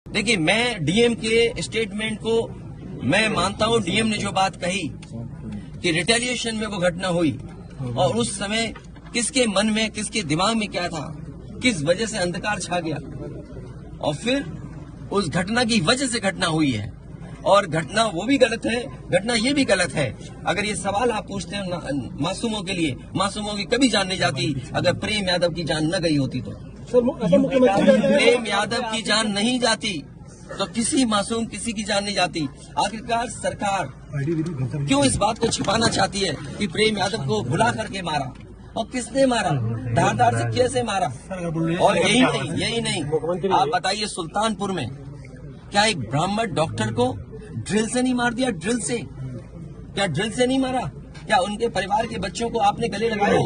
देखिए, मैं डीएम के स्टेटमेंट को मैं मानता हूं। डीएम ने जो बात कही कि रिटेलिएशन में वो घटना हुई और उस समय किसके मन में, किसके दिमाग में क्या था, किस वजह से अंधकार छा गया और फिर उस घटना की वजह से घटना हुई है। और घटना वो भी गलत है, घटना ये भी गलत है। अगर ये सवाल आप पूछते हैं मासूमों के लिए, मासूमों की कभी जान नहीं जाती अगर प्रेम यादव की जान न गई होती तो। प्रेम यादव की जान नहीं जाती तो किसी मासूम किसी की जान नहीं जाती। आखिरकार सरकार क्यों इस बात को छिपाना चाहती है कि प्रेम यादव को भुला करके मारा और किसने मारा, धारदार से कैसे मारा। और यही नहीं आप बताइए, सुल्तानपुर में क्या एक ब्राह्मण डॉक्टर को ड्रिल से नहीं मार दिया? ड्रिल से, क्या ड्रिल से नहीं मारा? क्या उनके परिवार के बच्चों को आपने गले लगाए?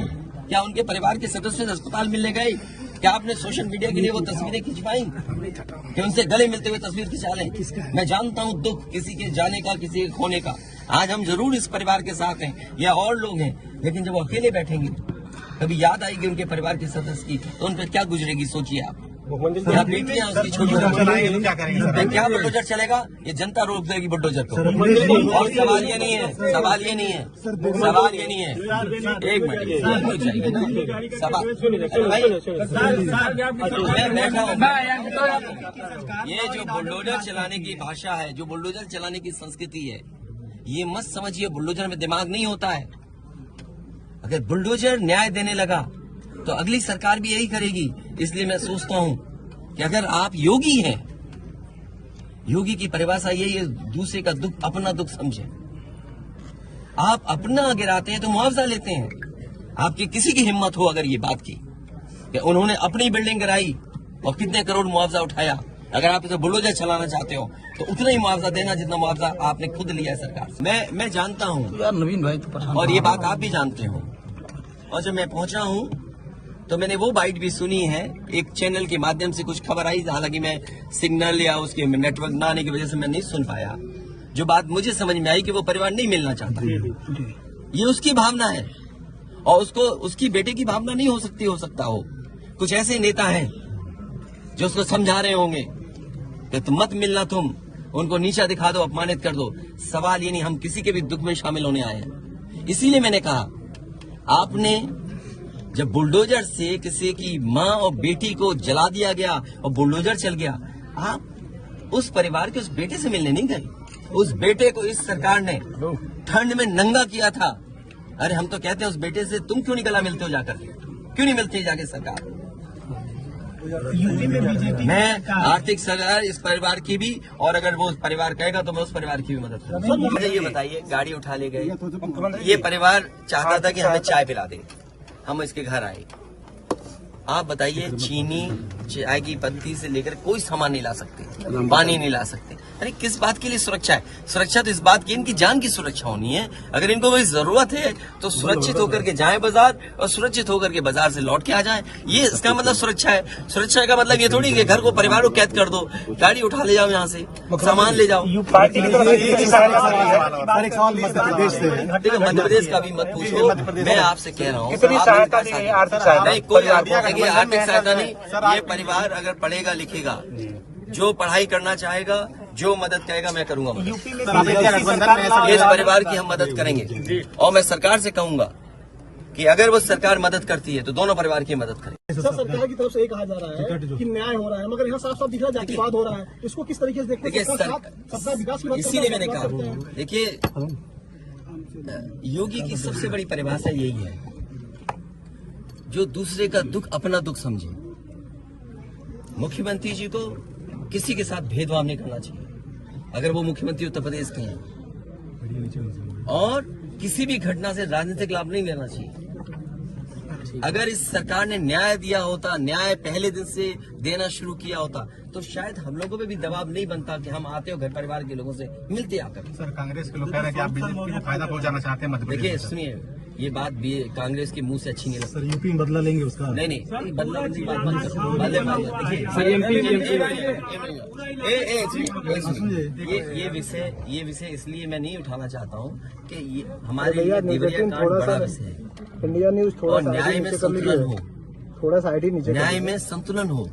क्या उनके परिवार के सदस्य अस्पताल मिलने गए? क्या आपने सोशल मीडिया के लिए वो तस्वीरें खिंचवाई कि उनसे गले मिलते हुए तस्वीर खिंचा लें? मैं जानता हूं दुख किसी के जाने का, किसी के खोने का। आज हम जरूर इस परिवार के साथ हैं या और लोग हैं, लेकिन जब वो अकेले बैठेंगे कभी याद आएगी उनके परिवार के सदस्य की तो उन पर क्या गुजरेगी, सोचिए आप। क्या बेटियां उसकी छोटी क्या बुलडोजर चलेगा? ये जनता रोक देगी बुलडोजर को। और सवाल ये नहीं है, सवाल ये नहीं है, सवाल ये नहीं है। एक मिनट हो जाएगी ना सवाल। मैं बैठा हूँ। ये जो बुलडोजर चलाने की भाषा है, जो बुलडोजर चलाने की संस्कृति है, ये मत समझिए बुलडोजर में दिमाग नहीं होता है। अगर बुलडोजर न्याय देने लगा तो अगली सरकार भी यही करेगी। इसलिए मैं सोचता हूं कि अगर आप योगी हैं, योगी की परिभाषा यही है, दूसरे का दुख अपना दुख समझे। आप अपना गिराते हैं तो मुआवजा लेते हैं। आपकी किसी की हिम्मत हो अगर ये बात की कि उन्होंने अपनी बिल्डिंग गिराई और कितने करोड़ मुआवजा उठाया, अगर आप इसे बुलडोजर चलाना चाहते हो तो उतना ही मुआवजा देना जितना मुआवजा आपने खुद लिया है सरकार से। मैं जानता हूं यार नवीन भाई तो, और ये बात आप भी जानते हो। और जब मैं पहुंचा हूं तो मैंने वो बाइट भी सुनी है, एक चैनल के माध्यम से कुछ खबर आई, हालांकि मैं सिग्नल या उसके नेटवर्क न आने की वजह से मैं नहीं सुन पाया। जो बात मुझे समझ में आई कि वो परिवार नहीं मिलना चाहता, ये उसकी भावना है और उसको उसकी बेटे की भावना नहीं हो सकता हो। कुछ ऐसे नेता हैं जो उसको समझा रहे होंगे कि तुम मत मिलना, तुम उनको नीचा दिखा दो, अपमानित कर दो। सवाल ये नहीं, हम किसी के भी दुख में शामिल होने आए हैं। इसीलिए मैंने कहा, आपने जब बुलडोजर से किसी की माँ और बेटी को जला दिया गया और बुलडोजर चल गया, आप उस परिवार के उस बेटे से मिलने नहीं गए। उस बेटे को इस सरकार ने ठंड में नंगा किया था। अरे हम तो कहते हैं उस बेटे से तुम क्यों नहीं गला मिलते हो जाकर, क्यों नहीं मिलते जाके सरकार? मैं आर्थिक सलाह इस परिवार की भी, और अगर वो परिवार कहेगा तो मैं उस परिवार की भी मदद करूंगा। मुझे ये बताइए, गाड़ी उठा ले गए, ये परिवार चाहता था कि हमें चाय पिला दे, हम इसके घर आए। आप बताइए, चीनी चाय की पत्ती से लेकर कोई सामान नहीं ला सकते, पानी नहीं ला सकते। अरे किस बात के लिए सुरक्षा है? सुरक्षा तो इस बात की, इनकी जान की सुरक्षा होनी है। अगर इनको कोई जरूरत है तो सुरक्षित होकर के जाए बाजार और सुरक्षित होकर के बाजार से लौट के आ जाए। ये इसका मतलब सुरक्षा है। सुरक्षा का मतलब ये थोड़ी कि घर को, परिवार को कैद कर दो, गाड़ी उठा ले जाओ, यहाँ से सामान ले जाओ। मध्य प्रदेश का भी मत पूछो, मैं आपसे कह रहा हूँ नहीं, कोई आर्थिक सहायता नहीं। ये परिवार अगर पढ़ेगा लिखेगा, जो पढ़ाई करना चाहेगा, जो मदद करेगा, मैं करूंगा मदद। इस परिवार की हम मदद करेंगे और मैं सरकार से कहूंगा कि अगर वो सरकार मदद करती है तो दोनों परिवार की मदद करें। सर, सरकार की तरफ से ये कहा जा रहा है कि न्याय हो रहा है, मगर यहाँ साफ साफ दिख रहा है जातिवाद हो रहा है। इसको किस तरीके से देखते हैं? सबका विकास की बात, इसीलिए मैंने कहा, देखिए योगी की सबसे बड़ी परिभाषा यही है, जो दूसरे का दुख अपना दुख समझे। मुख्यमंत्री जी को किसी के साथ भेदभाव नहीं करना चाहिए अगर वो मुख्यमंत्री उत्तर प्रदेश के हैं, और किसी भी घटना से राजनीतिक लाभ नहीं लेना चाहिए। अगर इस सरकार ने न्याय दिया होता, न्याय पहले दिन से देना शुरू किया होता, तो शायद हम लोगों पे भी दबाव नहीं बनता कि हम आते हो घर परिवार के लोगों से मिलते आकर। सर, कांग्रेस के लोग कह रहे हैं कि आप बीजेपी को फायदा पहुंचाना चाहते हैं मध्य प्रदेश। देखिए सुनिए, ये बात भी कांग्रेस के मुंह से अच्छी नहीं लगती। सर, यूपी में बदला लेंगे उसका? नहीं, बदला की बात मत करो। ये विषय इसलिए मैं नहीं उठाना चाहता हूँ कि ये हमारे लिए देवरिया कांड बड़ा विषय है। इंडिया न्यूज और न्याय में संतुलन हो, थोड़ा सा नीचे, न्याय में संतुलन हो।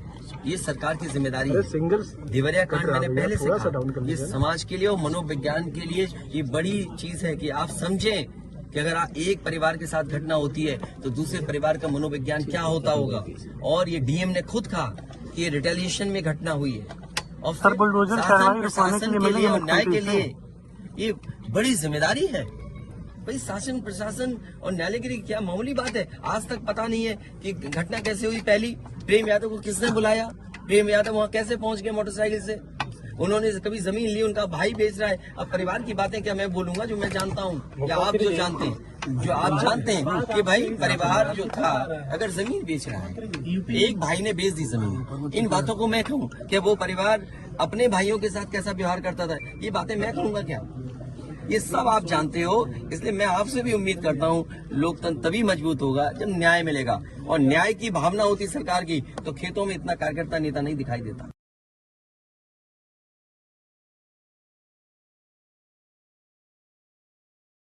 ये सरकार की जिम्मेदारी अरे है। सिंगल देवरिया कांड मैंने पहले से थोड़ा सा डाउन कर कहा, ये लीजिए। समाज के लिए और मनोविज्ञान के लिए ये बड़ी चीज है कि आप समझें कि अगर एक परिवार के साथ घटना होती है तो दूसरे परिवार का मनोविज्ञान क्या होता होगा। और ये डीएम ने खुद कहा कि ये रिटेलिएशन में घटना हुई है और सर, बुलडोजर शासन कार्रवाई रुकवाने प्रशासन के लिए के लिए मिलेगा और न्याय के मुख्यमंत्री लिए ये बड़ी जिम्मेदारी है। भाई शासन प्रशासन और न्यायालय के लिए क्या मामूली बात है। आज तक पता नहीं है कि घटना कैसे हुई। पहली, प्रेम यादव को किसने बुलाया, प्रेम यादव वहां कैसे पहुंच गए मोटरसाइकिल से। उन्होंने कभी जमीन ली, उनका भाई बेच रहा है। अब परिवार की बातें क्या मैं बोलूंगा जो मैं जानता हूँ या आप जो जानते हैं, जो आप जानते हैं कि भाई परिवार जो था अगर जमीन बेच रहा है, एक भाई ने बेच दी जमीन, इन बातों को मैं कहूँ कि वो परिवार अपने भाइयों के साथ कैसा व्यवहार करता था, ये बातें मैं कहूँगा क्या? ये सब आप जानते हो। इसलिए मैं आपसे भी उम्मीद करता हूँ लोकतंत्र तभी मजबूत होगा जब न्याय मिलेगा। और न्याय की भावना होती सरकार की तो खेतों में इतना कार्यकर्ता नेता नहीं दिखाई देता।